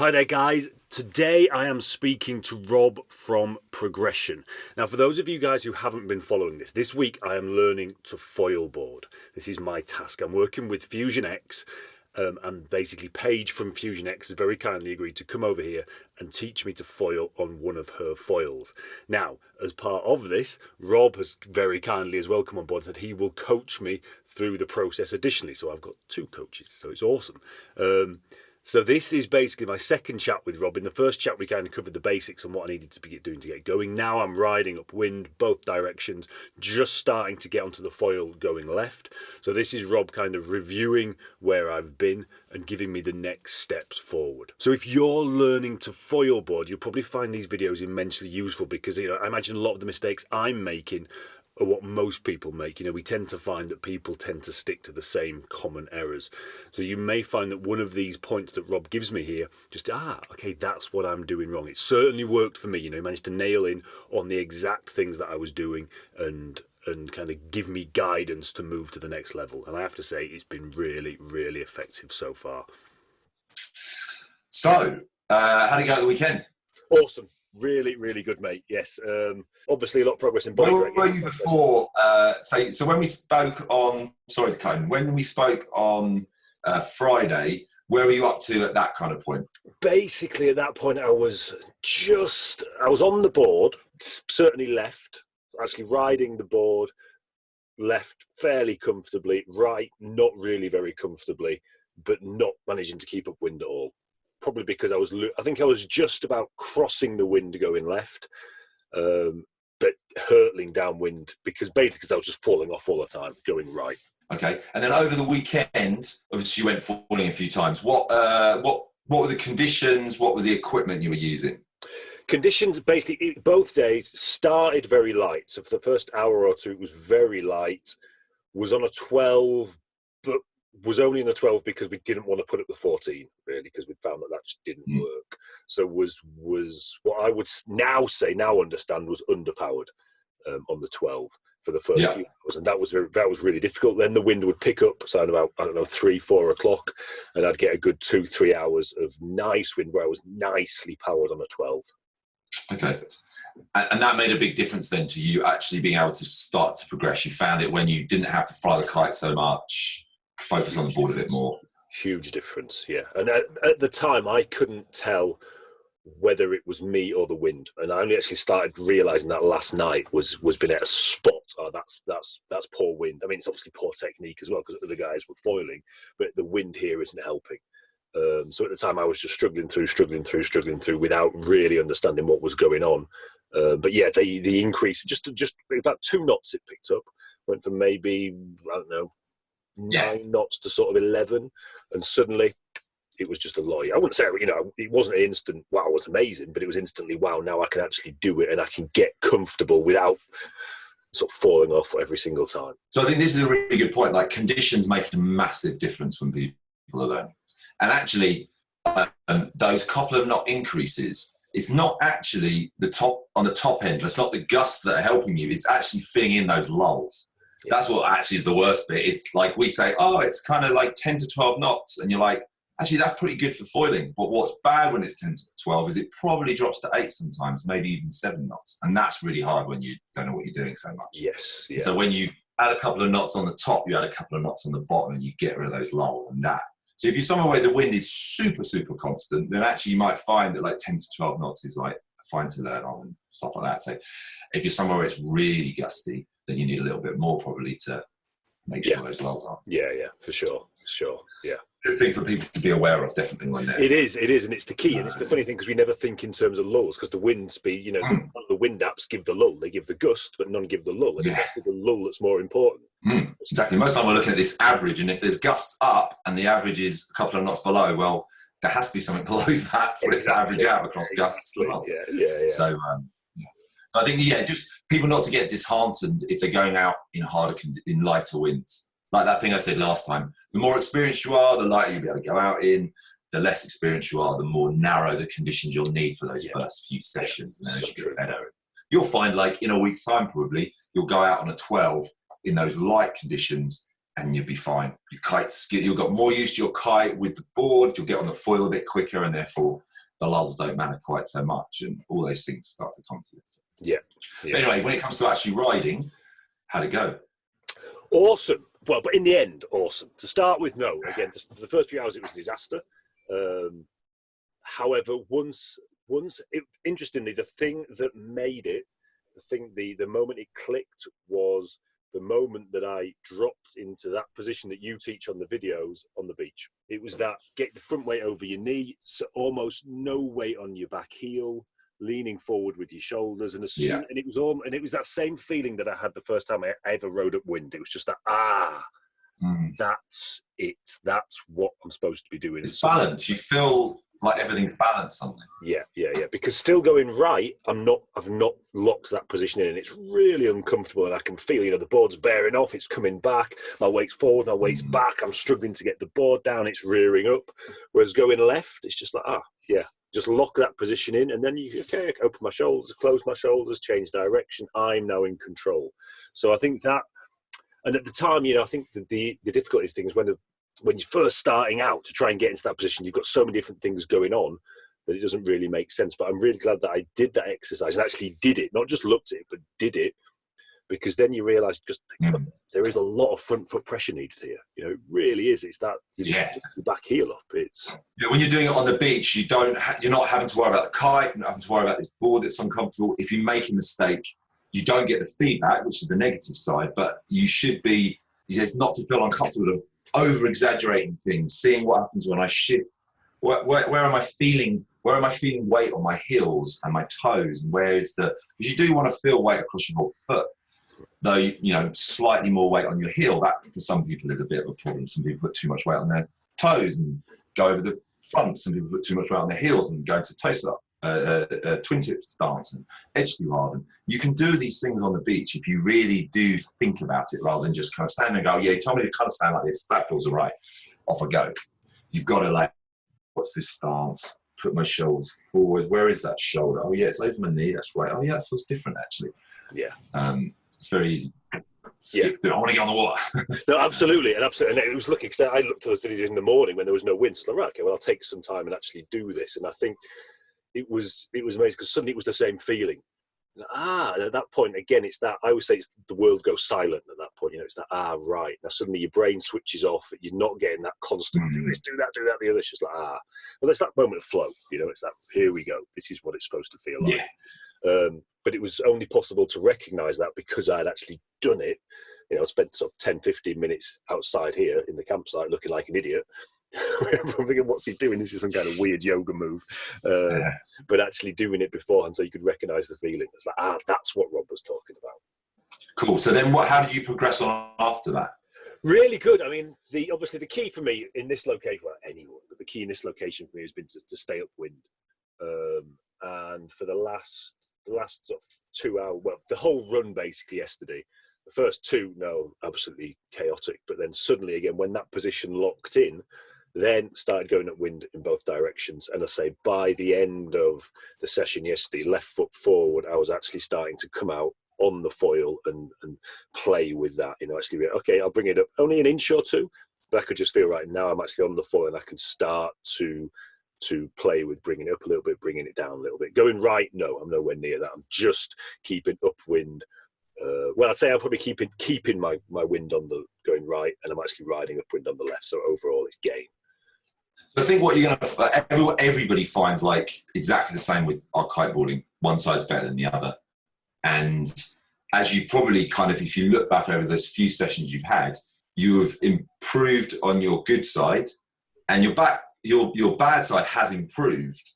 Hi there, guys. Today I am speaking to Rob from Progression. Now, for those of you guys who haven't been following this week I am learning to foil board. This is my task. I'm working with Fusion X, and basically Paige from Fusion X has very kindly agreed to come over here and teach me to foil on one of her foils. Now, as part of this, Rob has very kindly as well come on board and said he will coach me through the process additionally. So I've got two coaches, so it's awesome. So this is basically my second chat with Rob. In the first chat, we kind of covered the basics and what I needed to be doing to get going. Now I'm riding upwind, both directions, just starting to get onto the foil going left. So this is Rob kind of reviewing where I've been and giving me the next steps forward. So if you're learning to foil board, you'll probably find these videos immensely useful because, I imagine a lot of the mistakes I'm making are what most people make. We tend to find that people tend to stick to the same common errors. So you may find that one of these points that Rob gives me here, okay, that's what I'm doing wrong. It certainly worked for me. He managed to nail in on the exact things that I was doing and kind of give me guidance to move to the next level. And I have to say, it's been really, really effective so far. So, how did it go at the weekend? Awesome. Really, really good, mate. Yes. Obviously, a lot of progress in body training. Where were you before? So when we spoke on, sorry to cut in, when we spoke on Friday, where were you up to at that kind of point? Basically, at that point, I was on the board, certainly left, actually riding the board, left fairly comfortably, right, not really very comfortably, but not managing to keep up wind at all. Probably because I think I was just about crossing the wind going left, but hurtling downwind because I was just falling off all the time, going right. Okay, and then over the weekend, obviously you went falling a few times. What were the conditions? What were the equipment you were using? Conditions, basically, both days started very light. So for the first hour or two, it was very light. Was on a 12, but was only in the 12 because we didn't want to put up the 14, really, because we found that just didn't work. So was what I would now understand was underpowered on the 12 for the first few hours, and that was really difficult. Then the wind would pick up, so about 3-4 o'clock, and I'd get a good 2-3 hours of nice wind where I was nicely powered on a 12. Okay. And that made a big difference then to you actually being able to start to progress. You found it when you didn't have to fly the kite so much, focus on the board a bit more. Huge difference, yeah. And at the time, I couldn't tell whether it was me or the wind, and I only actually started realizing that last night was being at a spot. Oh, that's poor wind. I mean, it's obviously poor technique as well because the guys were foiling, but the wind here isn't helping. So at the time, I was just struggling through without really understanding what was going on. But yeah, the increase just about 2 knots it picked up, went from maybe 9 knots to sort of 11, and suddenly it was just a lorry. I wouldn't say it wasn't an instant wow, it was amazing, but it was instantly wow, now I can actually do it and I can get comfortable without sort of falling off every single time. So I think this is a really good point. Like, conditions make a massive difference when people are learning. And actually, those couple of knot increases, it's not actually on the top end. It's not the gusts that are helping you. It's actually filling in those lulls. Yeah. That's what actually is the worst bit. It's like we say, it's kind of like 10 to 12 knots. And you're like, actually, that's pretty good for foiling. But what's bad when it's 10 to 12 is it probably drops to 8 sometimes, maybe even 7 knots. And that's really hard when you don't know what you're doing so much. Yes. Yeah. So when you add a couple of knots on the top, you add a couple of knots on the bottom, and you get rid of those lulls and that. So if you're somewhere where the wind is super, super constant, then actually you might find that like 10 to 12 knots is like fine to learn on and stuff like that. So if you're somewhere where it's really gusty, then you need a little bit more probably to make sure those lulls are. Yeah, for sure. Yeah. Good thing for people to be aware of, definitely, when they're... It is, and it's the key. And it's the funny thing because we never think in terms of lulls because the wind speed, the wind apps give the lull, they give the gust, but none give the lull. And it's actually the lull that's more important. Exactly. Most of the time we're looking at this average, and if there's gusts up and the average is a couple of knots below, well, there has to be something below that for it to average out across gusts. Yeah. So, I think, just people not to get disheartened if they're going out in lighter winds. Like that thing I said last time, the more experienced you are, the lighter you'll be able to go out in. The less experienced you are, the more narrow the conditions you'll need for those first few sessions. And then as you get better, you'll find, like, in a week's time probably, you'll go out on a 12 in those light conditions and you'll be fine. Your kite skill, you'll get more used to your kite with the board, you'll get on the foil a bit quicker, and therefore the lulls don't matter quite so much, and all those things start to come to you. Yeah. But anyway, when it comes to actually riding, how'd it go? Awesome. Well, but in the end, awesome. To start with, no. Again, the first few hours, it was a disaster. However, interestingly, the thing that made it, the moment it clicked was the moment that I dropped into that position that you teach on the videos on the beach. It was that get the front weight over your knee, so almost no weight on your back heel, leaning forward with your shoulders, and and it was that same feeling that I had the first time I ever rode upwind. It was just that that's it. That's what I'm supposed to be doing. It's balance. You feel like everything's balanced something. Yeah. Because still going right, I've not locked that position in, and it's really uncomfortable, and I can feel, the board's bearing off, it's coming back, my weight's forward, my weight's back, I'm struggling to get the board down, it's rearing up. Whereas going left, it's just like, just lock that position in, and then I open my shoulders, close my shoulders, change direction, I'm now in control. So I think that, and at the time, I think the difficulties thing is when you're first starting out to try and get into that position, you've got so many different things going on that it doesn't really make sense. But I'm really glad that I did that exercise and actually did it, not just looked at it, but did it, because then you realise there is a lot of front foot pressure needed here. It really is. It's that the back heel up. It's when you're doing it on the beach, you're not having to worry about the kite, you're not having to worry about this board that's uncomfortable. If you make a mistake, you don't get the feedback, which is the negative side, but you should be, it's not to feel uncomfortable of over-exaggerating things, seeing what happens when I shift. Where am I feeling weight on my heels and my toes, and because you do want to feel weight across your whole foot, though, slightly more weight on your heel, that for some people is a bit of a problem. Some people put too much weight on their toes and go over the front. Some people put too much weight on their heels and go into twin tip stance and edge too hard. And you can do these things on the beach if you really do think about it, rather than just kind of stand and go, you told me to kind of stand like this, that feels all right, off I go. You've got to what's this stance? Put my shoulders forward. Where is that shoulder? Oh yeah, it's over my knee, that's right. Oh yeah, that feels different actually. It's very easy. Skip through. I want to get on the water. No, absolutely. And it was lucky because I looked at those videos in the morning when there was no wind. So I was like, right, okay, well, I'll take some time and actually do this. And I think it was amazing because suddenly it was the same feeling. And at that point, again, it's that, I always say it's the world goes silent at that point. It's that, right. Now suddenly your brain switches off. You're not getting that constant, do this, do that, the other. It's just like, well, there's that moment of flow. It's that, here we go. This is what it's supposed to feel like. But it was only possible to recognise that because I'd actually done it. I spent sort of 10, 15 minutes outside here in the campsite looking like an idiot. I'm thinking, what's he doing? This is some kind of weird yoga move. But actually doing it beforehand so you could recognise the feeling. It's like, that's what Rob was talking about. Cool. So then how did you progress on after that? Really good. I mean, obviously the key for me in this location, well, anyone, but the key in this location for me has been to stay upwind. And for the last sort of 2 hours, well, the whole run basically yesterday, the first two, absolutely chaotic. But then suddenly again, when that position locked in, then started going upwind in both directions. And I say by the end of the session yesterday, left foot forward, I was actually starting to come out on the foil and play with that. Actually, okay, I'll bring it up only an inch or two, but I could just feel right now I'm actually on the foil and I can start to play with bringing it up a little bit, bringing it down a little bit. Going right, no, I'm nowhere near that. I'm just keeping upwind. I'd say I'm probably keeping my wind on the going right, and I'm actually riding upwind on the left. So overall, it's gain. So I think what you're gonna everybody finds exactly the same with our kiteboarding. One side's better than the other, and as you've probably if you look back over those few sessions you've had, you have improved on your good side, and your bad side has improved,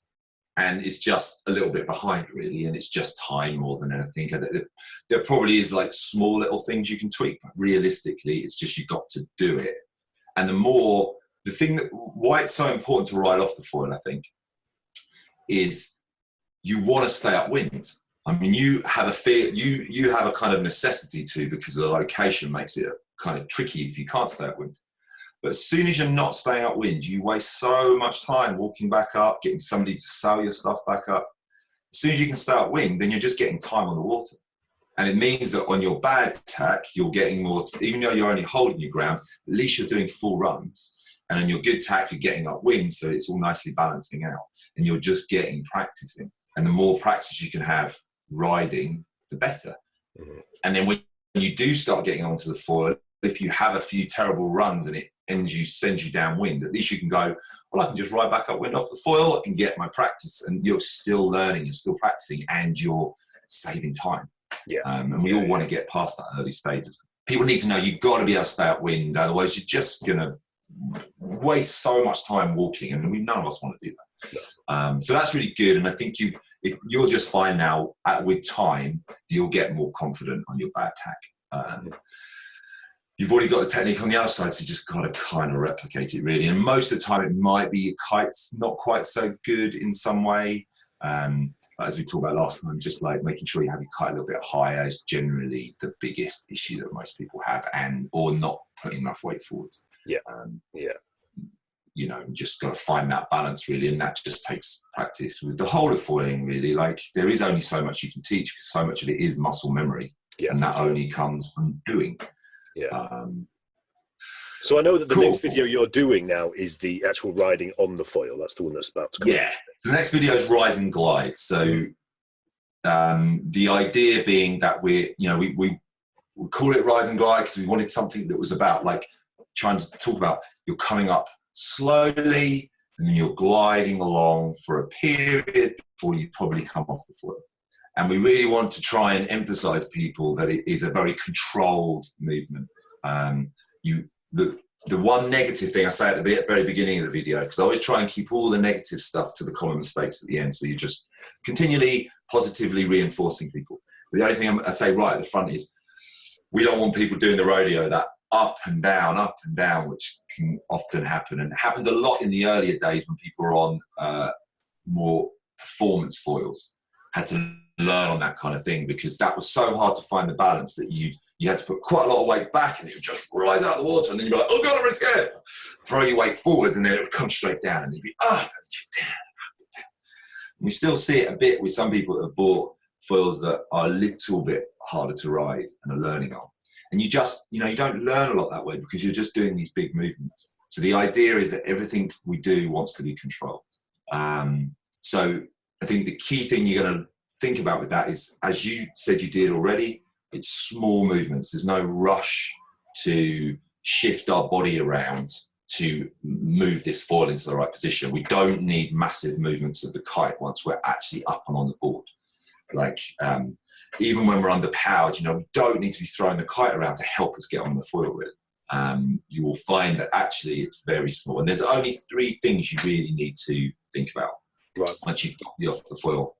and it's just a little bit behind really, and it's just time more than anything. There probably is small little things you can tweak, but realistically it's just you've got to do it. And why it's so important to ride off the foil, I think, is you want to stay upwind. I mean, you have a kind of necessity to, because the location makes it kind of tricky if you can't stay upwind. But as soon as you're not staying upwind, you waste so much time walking back up, getting somebody to sail your stuff back up. As soon as you can stay upwind, then you're just getting time on the water. And it means that on your bad tack, you're getting more, even though you're only holding your ground, at least you're doing full runs. And on your good tack, you're getting upwind, so it's all nicely balancing out. And you're just getting practicing. And the more practice you can have riding, the better. Mm-hmm. And then when you do start getting onto the foil, if you have a few terrible runs and it sends you downwind, at least you can go, well, I can just ride back upwind off the foil and get my practice. And you're still learning, you're still practicing, and you're saving time. Yeah. And we all want to get past that early stages. People need to know you've got to be able to stay upwind, otherwise you're just going to waste so much time walking, and none of us want to do that. No. So that's really good, and I think you'll just find now with time you'll get more confident on your bad tack. You've already got the technique on the other side, so you just got to kind of replicate it really. And most of the time it might be your kite's not quite so good in some way. As we talked about last time, just like making sure you have your kite a little bit higher is generally the biggest issue that most people have, or not putting enough weight forwards. Yeah. You know, just got to find that balance really, and that just takes practice with the whole of foiling really. Like, there is only so much you can teach, because so much of it is muscle memory, and that only comes from doing. So I know that the next video you're doing now is the actual riding on the foil. That's the one that's about to come. Yeah. So the next video is rise and glide. So the idea being that we call it rise and glide because we wanted something that was about like trying to talk about you're coming up slowly and then you're gliding along for a period before you probably come off the foil. And we really want to try and emphasize people that it is a very controlled movement. The one negative thing I say at the very beginning of the video, because I always try and keep all the negative stuff to the common mistakes at the end, so you're just continually positively reinforcing people. But the only thing I say right at the front is we don't want people doing the rodeo, that up and down, which can often happen, and it happened a lot in the earlier days when people were on more performance foils, had to learn on that kind of thing, because that was so hard to find the balance that you had to put quite a lot of weight back, and it would just rise out of the water, and then you'd be like, oh God, I'm scared. Throw your weight forwards, and then it would come straight down, and you'd be up, and down, up, and down. And we still see it a bit with some people that have bought foils that are a little bit harder to ride and are learning on. And you just, you don't learn a lot that way because you're just doing these big movements. So the idea is that everything we do wants to be controlled. So I think the key thing you're going to think about with that is, as you said you did already, it's small movements. There's no rush to shift our body around to move this foil into the right position. We don't need massive movements of the kite once we're actually up and on the board. Like, even when we're underpowered, we don't need to be throwing the kite around to help us get on the foil really. You will find that actually it's very small. And there's only 3 things you really need to think about once you've got you off the foil.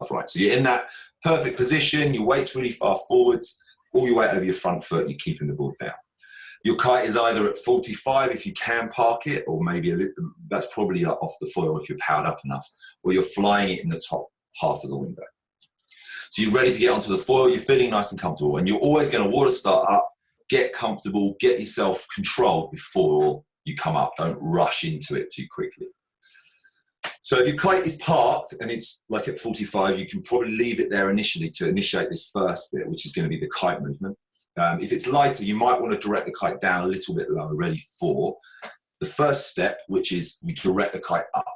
Right, so you're in that perfect position, your weight's really far forwards, all your weight over your front foot, you're keeping the board down. Your kite is either at 45 if you can park it, or maybe that's probably off the foil if you're powered up enough, or you're flying it in the top half of the window. So you're ready to get onto the foil, you're feeling nice and comfortable, and you're always going to water start up, get comfortable, get yourself controlled before you come up. Don't rush into it too quickly. So if your kite is parked and it's like at 45, you can probably leave it there initially to initiate this first bit, which is going to be the kite movement. If it's lighter, you might want to direct the kite down a little bit lower, ready for the first step, which is we direct the kite up.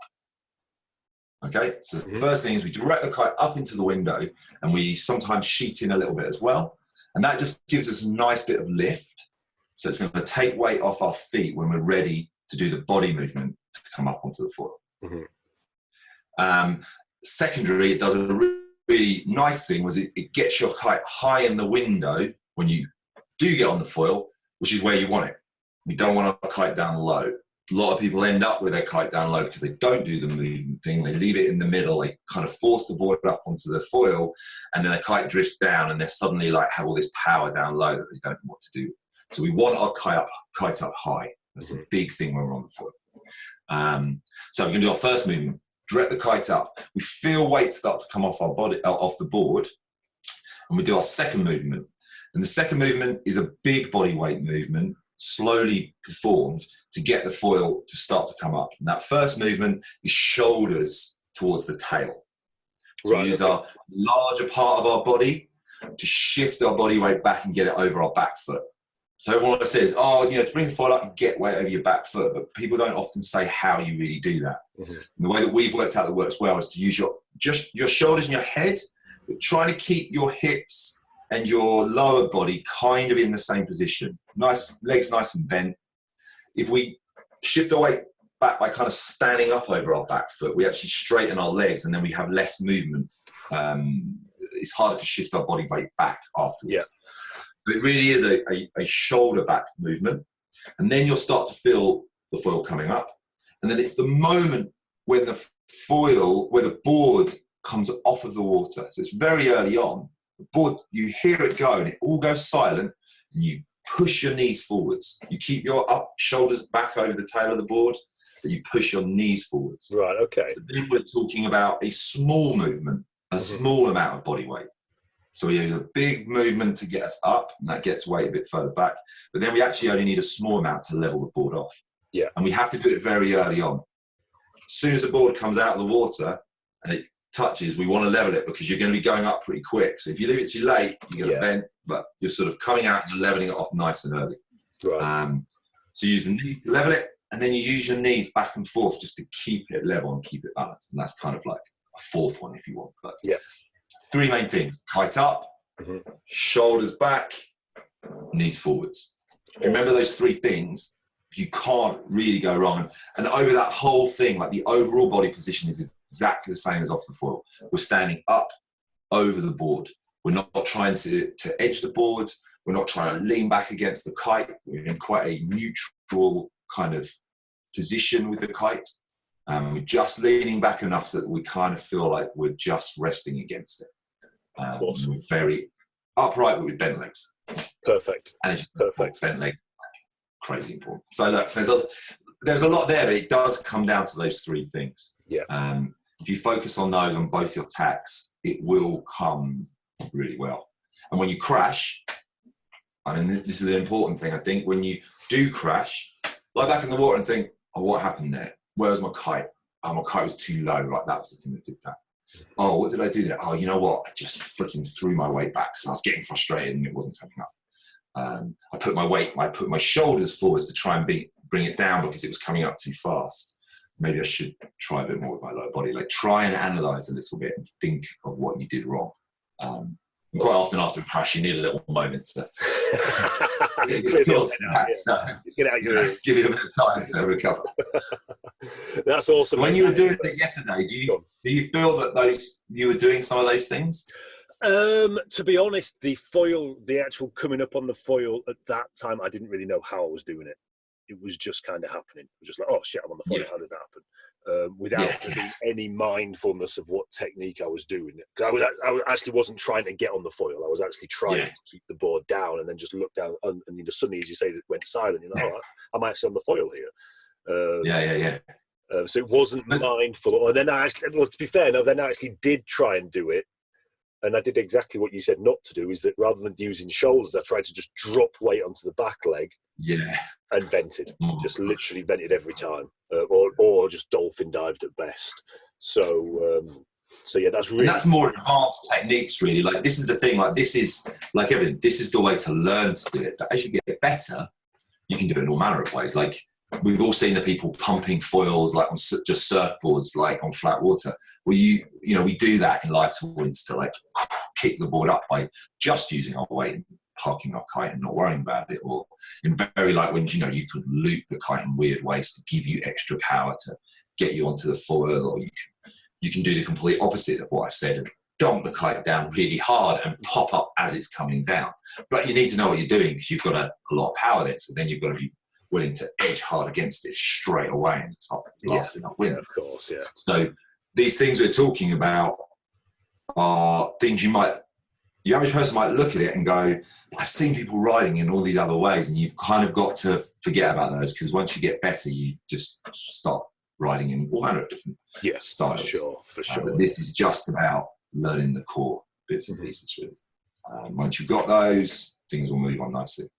Okay, so the first thing is we direct the kite up into the window, and we sometimes sheet in a little bit as well. And that just gives us a nice bit of lift. So it's going to take weight off our feet when we're ready to do the body movement to come up onto the foil. Secondary, it does a really nice thing, was it gets your kite high in the window when you do get on the foil, which is where you want it. We don't want our kite down low. A lot of people end up with their kite down low because they don't do the movement thing. They leave it in the middle. They kind of force the board up onto the foil, and then the kite drifts down, and they're suddenly like have all this power down low that they don't know what to do. So we want our kite up high. That's a big thing when we're on the foil. So we're going to do our first movement. Direct the kite up. We feel weight start to come off our body, off the board, and we do our second movement. And the second movement is a big body weight movement, slowly performed to get the foil to start to come up. And that first movement is shoulders towards the tail. So Right, we use okay. our larger part of our body to shift our body weight back and get it over our back foot. So everyone says, oh, you know, to bring the foil up and get weight over your back foot, but people don't often say how you really do that. Mm-hmm. And the way that we've worked out that works well is to use your shoulders and your head, but trying to keep your hips and your lower body kind of in the same position. Nice, legs nice and bent. If we shift our weight back by kind of standing up over our back foot, we actually straighten our legs and then we have less movement. It's harder to shift our body weight back afterwards. Yeah. But it really is a shoulder back movement. And then you'll start to feel the foil coming up. And then it's the moment when the board comes off of the water. So it's very early on. The board, you hear it go and it all goes silent and you push your knees forwards. You keep your shoulders back over the tail of the board, but you push your knees forwards. Right, okay. So then we're talking about a small movement, a small amount of body weight. So we use a big movement to get us up, and that gets weight a bit further back. But then we actually only need a small amount to level the board off. Yeah. And we have to do it very early on. As soon as the board comes out of the water and it touches, we want to level it because you're going to be going up pretty quick. So if you leave it too late, you're going to bend, but you're sort of coming out and you're leveling it off nice and early. Right. So you use the knees to level it, and then you use your knees back and forth just to keep it level and keep it balanced. And that's kind of like a fourth one if you want. But yeah. Three main things: kite up, shoulders back, knees forwards. If you remember those three things, you can't really go wrong. And over that whole thing, like the overall body position is exactly the same as off the foil. We're standing up over the board. We're not trying to edge the board. We're not trying to lean back against the kite. We're in quite a neutral kind of position with the kite. We're just leaning back enough so that we kind of feel like we're just resting against it. Awesome. We're very upright, but with bent legs. Perfect. And it's just perfect. Bent legs, crazy important. So look, there's a lot there, but it does come down to those three things. Yeah. If you focus on those on both your tacks, it will come really well. And when you crash, I mean, this is an important thing. I think when you do crash, lie back in the water and think, oh, what happened there? Where was my kite? Oh, my kite was too low. Right, that was the thing that did that. Oh, what did I do there? Oh, you know what? I just freaking threw my weight back because I was getting frustrated and it wasn't coming up. I put my shoulders forwards to try and bring it down because it was coming up too fast. Maybe I should try a bit more with my lower body. Like, try and analyze a little bit and think of what you did wrong. And quite often after a crash, you need a little moment to get out your ear. give it a bit of time to recover. That's awesome. When you were doing it yesterday, do you feel that you were doing some of those things? To be honest, the actual coming up on the foil at that time, I didn't really know how I was doing it. It was just kind of happening. It was just like, oh shit, I'm on the foil. Yeah. How did that happen? Without any mindfulness of what technique I was doing. I actually wasn't trying to get on the foil. I was actually trying to keep the board down and then just look down. And suddenly, as you say, it went silent. You're like, oh, I'm actually on the foil here. So it wasn't mindful. And then to be fair, then I actually did try and do it. And I did exactly what you said not to do, is that rather than using shoulders, I tried to just drop weight onto the back leg and vented. Just literally vented every time. Or just dolphin dived at best. So yeah, that's really... And that's more advanced techniques, really. Like, this is the thing. Like, this is, like everything, this is the way to learn to do it. But as you get better, you can do it in all manner of ways. Like, we've all seen the people pumping foils like on just surfboards, like on flat water. Well, we do that in lighter winds to like kick the board up by just using our weight and parking our kite and not worrying about it. Or in very light winds, you could loop the kite in weird ways to give you extra power to get you onto the foil. Or you can do the complete opposite of what I said and dump the kite down really hard and pop up as it's coming down. But you need to know what you're doing because you've got a lot of power there. So then you've got to be willing to edge hard against it straight away and stop blasting up wind. Yeah, of course, yeah. So these things we're talking about are things the average person might look at it and go, I've seen people riding in all these other ways, and you've kind of got to forget about those because once you get better, you just start riding in all manner of different styles. For sure. But this is just about learning the core bits and pieces, really. Once you've got those, things will move on nicely.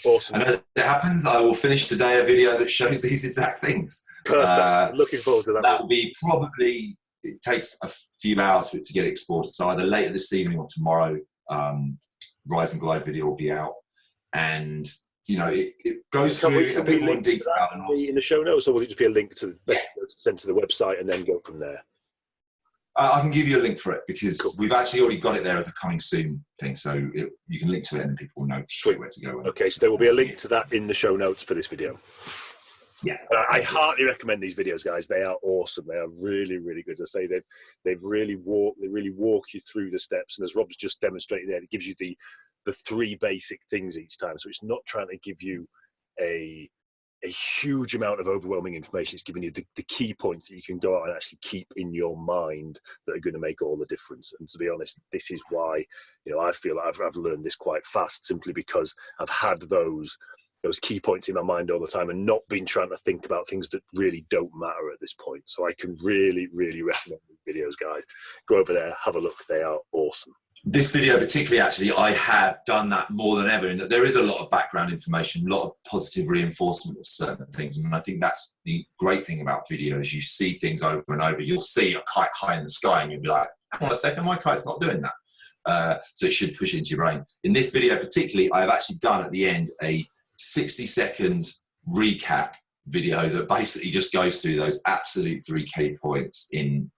Awesome. And as it happens, I will finish today a video that shows these exact things. Perfect. Looking forward to that. That will be probably it takes a few hours for it to get exported. So either later this evening or tomorrow, Rise and Glide video will be out, and it goes through a bit more in detail in the show notes, or will it just be a link to sent to the website and then go from there? I can give you a link for it, because we've actually already got it there as a coming soon thing, so you can link to it and then people will know straight where to go. Okay, so there will be a link to that in the show notes for this video. Yeah, I heartily recommend these videos, guys. They are awesome. They are really, really good. As I say, they really walk you through the steps, and as Rob's just demonstrated there, it gives you the 3 basic things each time. So it's not trying to give you a huge amount of overwhelming information. It's giving you the key points that you can go out and actually keep in your mind that are going to make all the difference. And to be honest, this is why I feel like I've learned this quite fast, simply because I've had those key points in my mind all the time and not been trying to think about things that really don't matter at this point. So I can really, really recommend these videos, guys. Go over there, have a look. They are awesome. This video particularly, actually, I have done that more than ever, in that there is a lot of background information, a lot of positive reinforcement of certain things. And I think that's the great thing about videos. You see things over and over. You'll see a kite high in the sky and you'll be like, hang on a second, my kite's not doing that. So it should push it into your brain. In this video particularly, I have actually done at the end a 60-second recap video that basically just goes through those absolute 3 key points in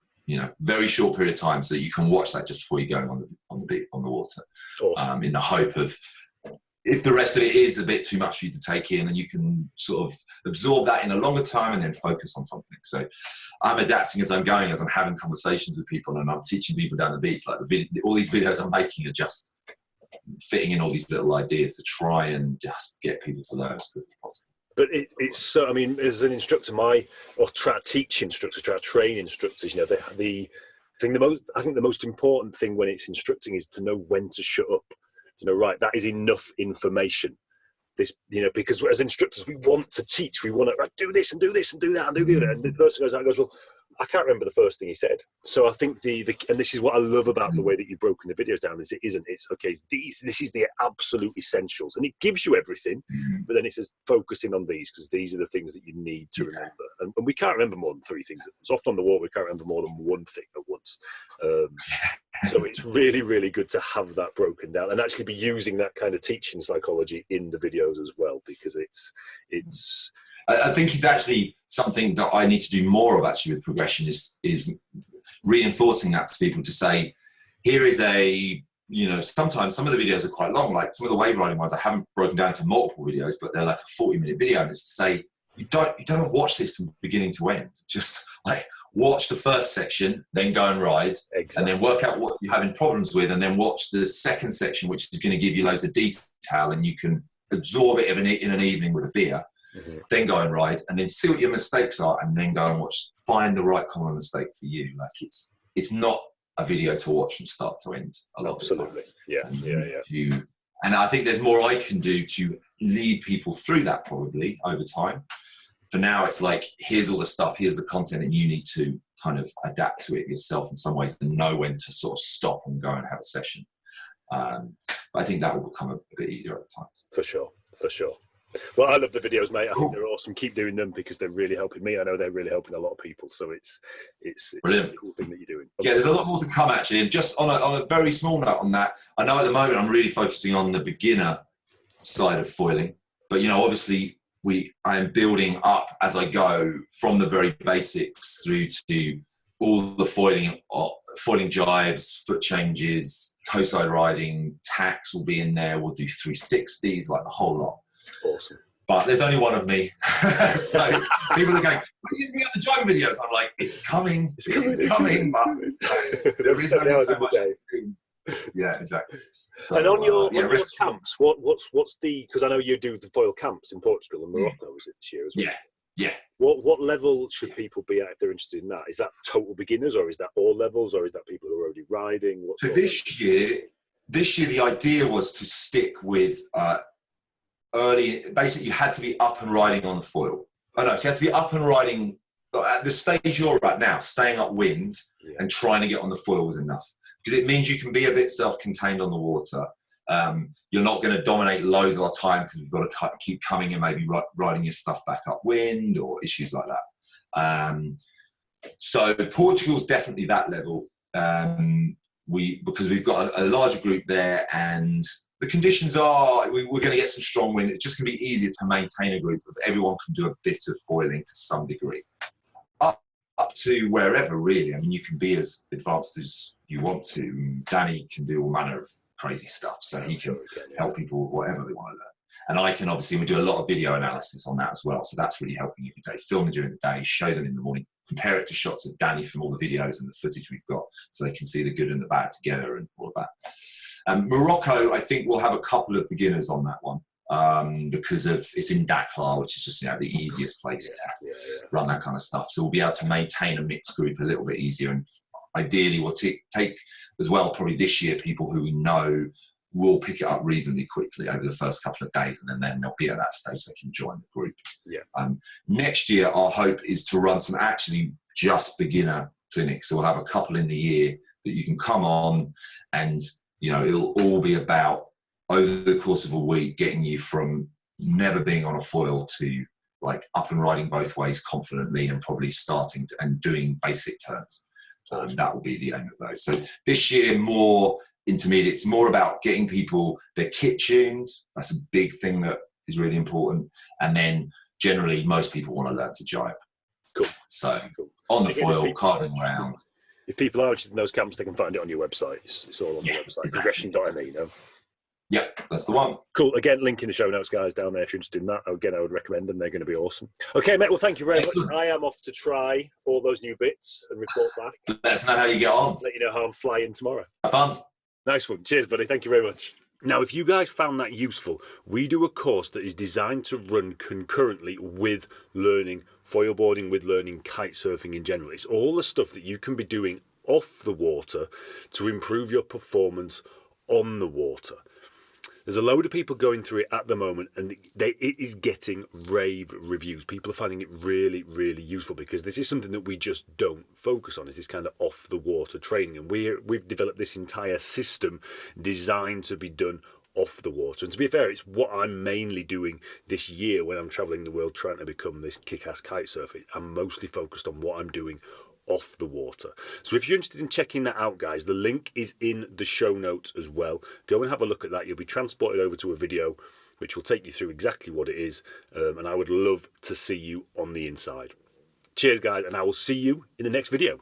very short period of time, so that you can watch that just before you go on the water. Awesome. In the hope of, if the rest of it is a bit too much for you to take in, then you can sort of absorb that in a longer time and then focus on something. So I'm adapting as I'm going, as I'm having conversations with people, and I'm teaching people down the beach. Like all these videos I'm making are just fitting in all these little ideas to try and just get people to learn as quick as possible. But it's so, I mean, as an instructor, try to teach instructors, try to train instructors, the most important thing when it's instructing is to know when to shut up, to know, right, that is enough information. Because as instructors, we want to teach, we want to do this and do this and do that and do that. And the person goes out and goes, well, I can't remember the first thing he said. So I think and this is what I love about the way that you've broken the videos down, is it's okay, this is the absolute essentials, and it gives you everything, but then it says focusing on these, because these are the things that you need to remember. And we can't remember more than 3 things. It's often on the water, we can't remember more than 1 thing at once. So it's really, really good to have that broken down and actually be using that kind of teaching psychology in the videos as well, because it's I think it's actually something that I need to do more of, actually, with progression, is reinforcing that to people, to say, here is sometimes some of the videos are quite long, like some of the wave riding ones I haven't broken down to multiple videos, but they're like a 40-minute video, and it's to say, you don't watch this from beginning to end. Just like watch the first section, then go and ride, and then work out what you're having problems with, and then watch the second section, which is going to give you loads of detail, and you can absorb it in an evening with a beer. Then go and ride, and then see what your mistakes are, and then go and find the right common mistake for you. Like it's not a video to watch from start to end a lot of the time. Yeah. And I think there's more I can do to lead people through that, probably over time. For now, it's like, here's all the stuff, here's the content, and you need to kind of adapt to it yourself in some ways, and know when to sort of stop and go and have a session. But I think that will become a bit easier over time. For sure. Well, I love the videos, mate. I think they're awesome. Keep doing them, because they're really helping me. I know they're really helping a lot of people. So it's a cool thing that you're doing. Yeah, there's a lot more to come, actually. And just on a very small note on that, I know at the moment I'm really focusing on the beginner side of foiling. But, obviously I am building up as I go, from the very basics through to all the foiling jibes, foot changes, toe side riding, tacks will be in there. We'll do 360s, like the whole lot. Awesome. But there's only one of me. So people are going, "Why didn't you bring up the driving videos?" I'm like, it's coming. It's coming. But there is only so much. Yeah, exactly. So, and on your camps, what's the, because I know you do the foil camps in Portugal and Morocco, is it this year as well? Yeah. What level should people be at if they're interested in that? Is that total beginners, or is that all levels, or is that people who are already riding? So this year the idea was to stick with early. Basically, you had to be up and riding on the foil. So you had to be up and riding at the stage you're at now, staying upwind and trying to get on the foil was enough, because it means you can be a bit self-contained on the water. You're not going to dominate loads of our time, because we've got to keep coming and maybe riding your stuff back upwind or issues like that. So Portugal's definitely that level. Because we've got a larger group there, and the conditions are we're going to get some strong wind. It's just going to be easier to maintain a group of everyone can do a bit of foiling to some degree. Up to wherever, really. I mean, you can be as advanced as you want to. Danny can do all manner of crazy stuff, so he can help people with whatever they want to learn. And I can obviously, we do a lot of video analysis on that as well, so that's really helping every day. Film during the day, show them in the morning, compare it to shots of Danny from all the videos and the footage we've got, so they can see the good and the bad together and all of that. Morocco, I think we'll have a couple of beginners on that one. Because of it's in Dakar, which is just the easiest place to run that kind of stuff. So we'll be able to maintain a mixed group a little bit easier, and ideally we'll take as well probably this year people who we know will pick it up reasonably quickly over the first couple of days, and then they'll be at that stage they can join the group. Next year our hope is to run some actually just beginner clinics. So we'll have a couple in the year that you can come on, and it'll all be about, over the course of a week, getting you from never being on a foil to like up and riding both ways confidently, and probably starting and doing basic turns. That will be the aim of those. So this year, more intermediate. It's more about getting people their kit tuned. That's a big thing that is really important. And then generally, most people want to learn to jibe. Cool. So on the foil, carving around. If people are interested in those camps, they can find it on your website. It's all on the website. Exactly. Progression.me, Yep, that's the one. Cool. Again, link in the show notes, guys, down there if you're interested in that. Again, I would recommend them. They're going to be awesome. Okay, mate. Well, thank you very much. I am off to try all those new bits and report back. Let us know how you get on. Let you know how I'm flying tomorrow. Have fun. Nice one. Cheers, buddy. Thank you very much. Now, if you guys found that useful, we do a course that is designed to run concurrently with learning foilboarding, with learning kite surfing in general. It's all the stuff that you can be doing off the water to improve your performance on the water. There's a load of people going through it at the moment, and it is getting rave reviews. People are finding it really, really useful, because this is something that we just don't focus on, is this kind of off-the-water training. And we've developed this entire system designed to be done off the water. And to be fair, it's what I'm mainly doing this year when I'm travelling the world trying to become this kick-ass kite surfer. I'm mostly focused on what I'm doing off the water. So if you're interested in checking that out, guys, the link is in the show notes as well. Go and have a look at that. You'll be transported over to a video which will take you through exactly what it is, and I would love to see you on the inside. Cheers, guys, and I will see you in the next video.